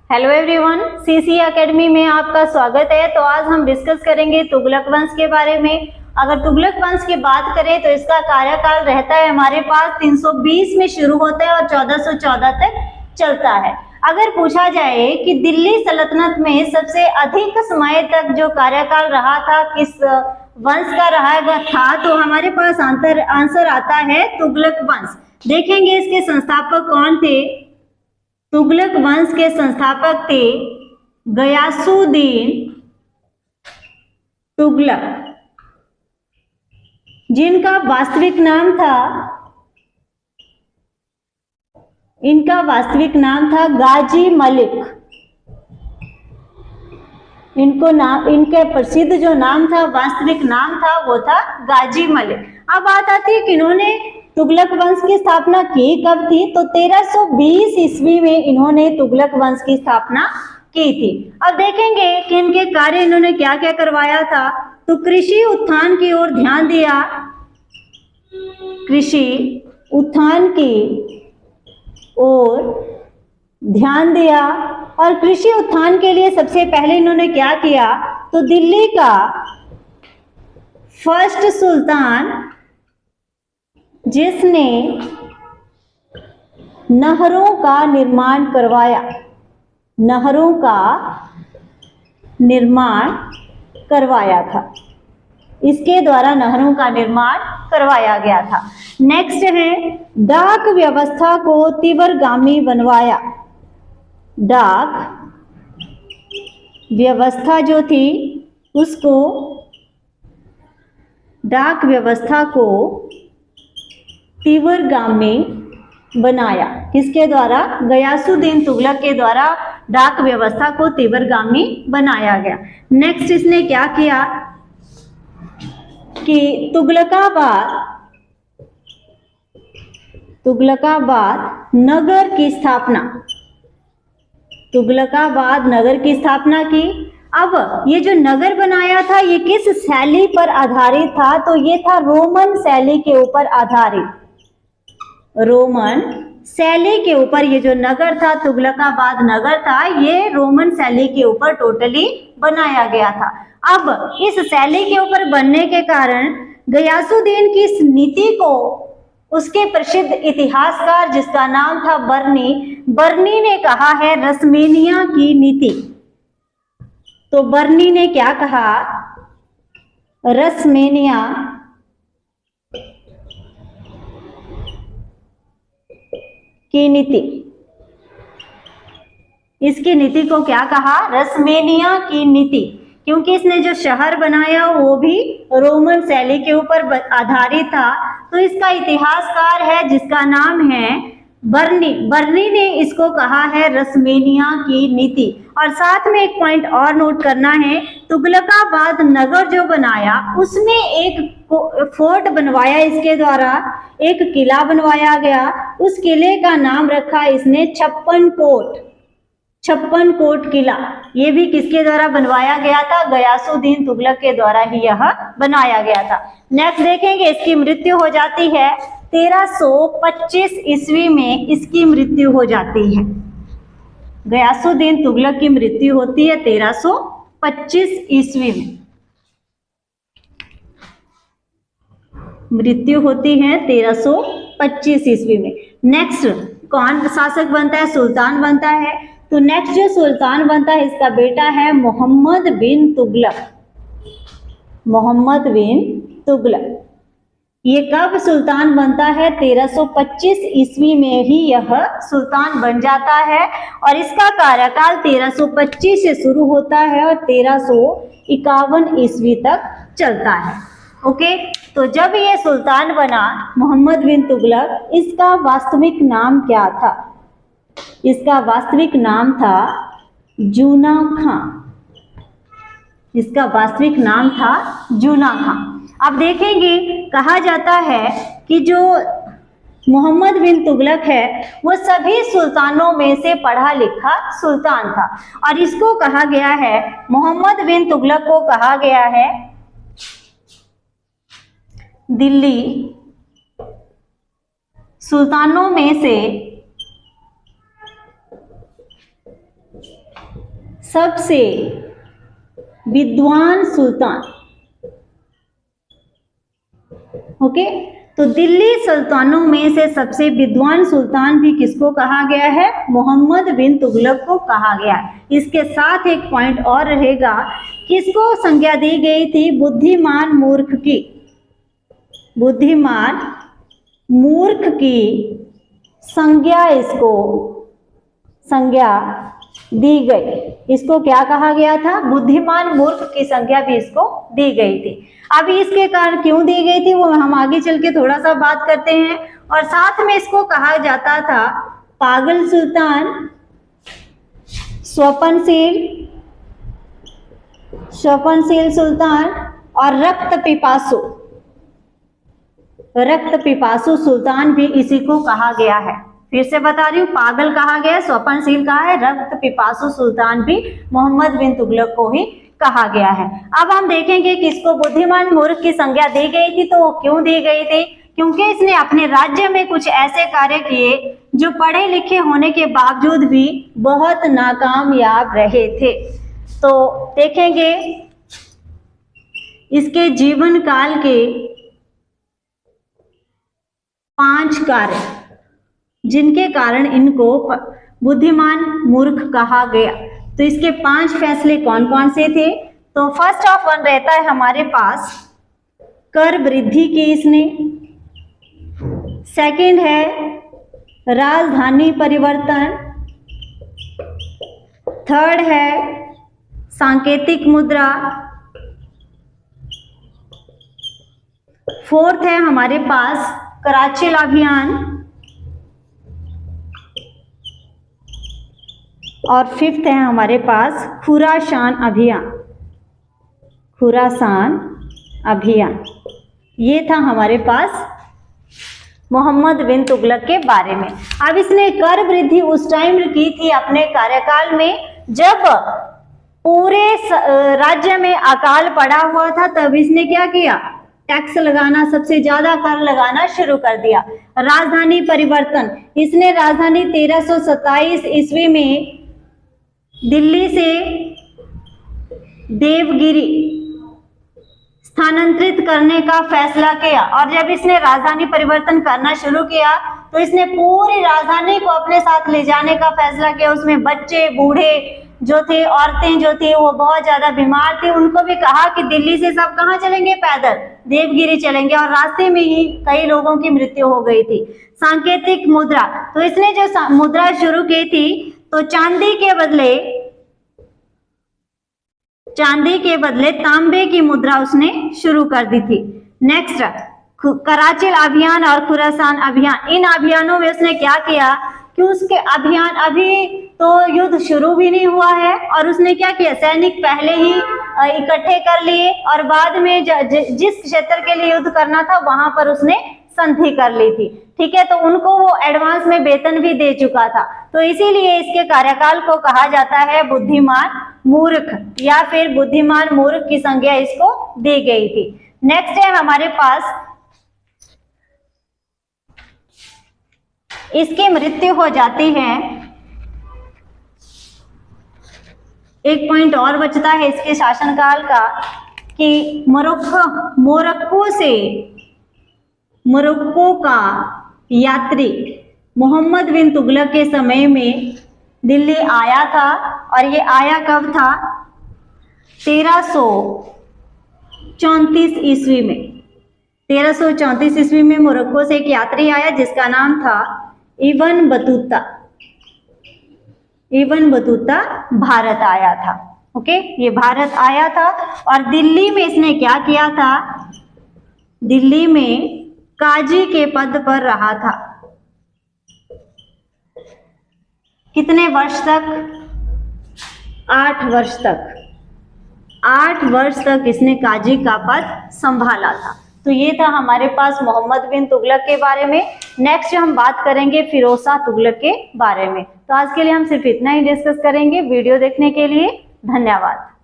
Hello everyone, CC academy में आपका स्वागत है। तो आज हम डिस्कस करेंगे तुगलक वंश के बारे में। अगर तुगलक वंश की बात करें तो इसका कार्यकाल रहता है हमारे पास 320 में शुरू होता है और 1414 तक चलता है। अगर पूछा जाए कि दिल्ली सल्तनत में सबसे अधिक समय तक जो कार्यकाल रहा था किस वंश का रहा था, तो हमारे पास आंसर आता है तुगलक वंश। देखेंगे इसके संस्थापक कौन थे। तुगलक वंश के संस्थापक थे गयासुद्दीन तुगलक, जिनका वास्तविक नाम था गाजी मलिक। इनके प्रसिद्ध जो नाम था, वास्तविक नाम था, वो था गाजी मलिक। अब बात आती है कि इन्होंने तुगलक वंश की स्थापना की कब थी, तो 1320 ईस्वी में इन्होंने तुगलक वंश की स्थापना की थी। अब देखेंगे कि इनके कार्य इन्होंने क्या क्या करवाया था। तो कृषि उत्थान की ओर ध्यान दिया, कृषि उत्थान की ओर ध्यान दिया। और कृषि उत्थान के लिए सबसे पहले इन्होंने क्या किया, तो दिल्ली का फर्स्ट सुल्तान जिसने नहरों का निर्माण करवाया, नहरों का निर्माण करवाया था, इसके द्वारा नहरों का निर्माण करवाया गया था। नेक्स्ट है डाक व्यवस्था को तीव्रगामी बनवाया। डाक व्यवस्था जो थी उसको, डाक व्यवस्था को तीव्रगामी बनाया। किसके द्वारा? गयासुद्दीन तुगलक के द्वारा डाक व्यवस्था को तीव्रगामी बनाया गया। नेक्स्ट इसने क्या किया कि तुगलकाबाद नगर की स्थापना, तुगलकाबाद नगर की स्थापना की। अब ये जो नगर बनाया था ये किस शैली पर आधारित था, तो ये था रोमन शैली के ऊपर आधारित। रोमन शैली के ऊपर ये जो नगर था, तुगलकाबाद नगर था, ये रोमन शैली के ऊपर टोटली बनाया गया था। अब इस शैली के ऊपर बनने के कारण गयासुद्दीन की इस नीति को उसके प्रसिद्ध इतिहासकार जिसका नाम था बर्नी ने कहा है रसमेनिया की नीति। तो बर्नी ने क्या कहा? रसमेनिया की नीति। इसकी नीति को क्या कहा? रसमेनिया की नीति, क्योंकि इसने जो शहर बनाया वो भी रोमन शैली के ऊपर आधारित था। तो इसका इतिहासकार है जिसका नाम है बर्नी ने इसको कहा है रसमेनिया की नीति। और साथ में एक पॉइंट और नोट करना है, तुगलकाबाद नगर जो बनाया उसमें एक फोर्ट बनवाया, इसके द्वारा एक किला बनवाया गया। उस किले का नाम रखा इसने छप्पन कोट किला। ये भी किसके द्वारा बनवाया गया था? गयासुद्दीन तुगलक के द्वारा ही यह बनाया गया था। नेक्स्ट देखेंगे, इसकी मृत्यु हो जाती है 1325 ईस्वी में, इसकी मृत्यु हो जाती है। गयासुद्दीन तुगलक की मृत्यु होती है 1325 ईस्वी में, मृत्यु होती है 1325 ईस्वी में। नेक्स्ट कौन शासक बनता है? सुल्तान बनता है। तो नेक्स्ट जो सुल्तान बनता है इसका बेटा है मोहम्मद बिन तुगलक। मोहम्मद बिन तुगलक ये कब सुल्तान बनता है? 1325 ईस्वी में ही यह सुल्तान बन जाता है। और इसका कार्यकाल 1325 से शुरू होता है और 1351 ईस्वी तक चलता है। ओके, तो जब ये सुल्तान बना मोहम्मद बिन तुगलक, इसका वास्तविक नाम क्या था? इसका वास्तविक नाम था जूना खां। इसका वास्तविक नाम था जूना खां। अब देखेंगे, कहा जाता है कि जो मोहम्मद बिन तुगलक है वो सभी सुल्तानों में से पढ़ा लिखा सुल्तान था। और इसको कहा गया है, मोहम्मद बिन तुगलक को कहा गया है दिल्ली सुल्तानों में से सबसे विद्वान सुल्तान। ओके, तो दिल्ली सुल्तानों में से सबसे विद्वान सुल्तान भी किसको कहा गया है? मोहम्मद बिन तुगलक को कहा गया। इसके साथ एक पॉइंट और रहेगा, किसको संज्ञा दी गई थी? बुद्धिमान मूर्ख की। बुद्धिमान मूर्ख की संज्ञा इसको संज्ञा दी गई। इसको क्या कहा गया था? बुद्धिमान मूर्ख की संज्ञा भी इसको दी गई थी। अब इसके कारण क्यों दी गई थी वो हम आगे चल के थोड़ा सा बात करते हैं। और साथ में इसको कहा जाता था पागल सुल्तान, स्वपनशील सुल्तान और रक्त पिपासु सुल्तान भी इसी को कहा गया है। फिर से बता रही हूँ, पागल कहा गया, स्वपनशील कहा है, रक्त पिपासु सुल्तान भी मोहम्मद बिन तुगलक को ही कहा गया है। अब हम देखेंगे कि इसको बुद्धिमान मूर्ख की संज्ञा दी गई थी, तो वो क्यों दी गई थी? क्योंकि इसने अपने राज्य में कुछ ऐसे कार्य किए जो पढ़े लिखे होने के बावजूद भी बहुत नाकामयाब रहे थे। तो देखेंगे इसके जीवन काल के 5 कार्य जिनके कारण इनको बुद्धिमान मूर्ख कहा गया। तो इसके 5 फैसले कौन कौन से थे? तो फर्स्ट ऑफ वन रहता है हमारे पास कर वृद्धि की इसने। सेकंड है राजधानी परिवर्तन। थर्ड है सांकेतिक मुद्रा। फोर्थ है हमारे पास कराची अभियान। और फिफ्थ है हमारे पास खुरासान अभियान। ये था हमारे पास मोहम्मद बिन तुगलक के बारे में। अब इसने कर वृद्धि उस टाइम की थी अपने कार्यकाल में जब पूरे राज्य में अकाल पड़ा हुआ था, तब इसने क्या किया? टैक्स लगाना, सबसे ज्यादा कर लगाना शुरू कर दिया। राजधानी परिवर्तन, इसने राजधानी 1327 ईस्वी में दिल्ली से देवगिरी स्थानांतरित करने का फैसला किया। और जब इसने राजधानी परिवर्तन करना शुरू किया तो इसने पूरी राजधानी को अपने साथ ले जाने का फैसला किया। उसमें बच्चे, बूढ़े जो थे, औरतें जो थी, वो बहुत ज्यादा बीमार थी, उनको भी कहा कि दिल्ली से सब कहाँ चलेंगे? पैदल देवगिरी चलेंगे। और रास्ते में ही कई लोगों की मृत्यु हो गई थी। सांकेतिक मुद्रा, तो इसने जो मुद्रा शुरू की थी तो चांदी के बदले तांबे की मुद्रा उसने शुरू कर दी थी। नेक्स्ट कराची अभियान और खुरासान अभियान। इन अभियानों में उसने क्या किया कि उसके अभियान, अभी तो युद्ध शुरू भी नहीं हुआ है और उसने क्या किया? सैनिक पहले ही इकट्ठे कर लिए और बाद में जिस क्षेत्र के लिए युद्ध करना था वहां पर उसने संधि कर ली थी। ठीक है, तो उनको वो एडवांस में वेतन भी दे चुका था। तो इसीलिए इसके कार्यकाल को कहा जाता है बुद्धिमान मूर्ख, या फिर बुद्धिमान मूर्ख की संज्ञा इसको दी गई थी। नेक्स्ट है हमारे पास इसकी मृत्यु हो जाती है। एक पॉइंट और बचता है इसके शासनकाल का कि मोरक्को का यात्री मोहम्मद बिन तुगलक के समय में दिल्ली आया था। और ये आया कब था? 1334 ईस्वी में। 1334 ईस्वी में मोरक्को से एक यात्री आया जिसका नाम था इब्न बतूता भारत आया था। ओके, ये भारत आया था और दिल्ली में इसने क्या किया था? दिल्ली में काजी के पद पर रहा था। कितने वर्ष तक? 8 वर्ष तक। 8 वर्ष तक इसने काजी का पद संभाला था। तो ये था हमारे पास मोहम्मद बिन तुगलक के बारे में। नेक्स्ट हम बात करेंगे फिरोज शाह तुगलक के बारे में। तो आज के लिए हम सिर्फ इतना ही डिस्कस करेंगे। वीडियो देखने के लिए धन्यवाद।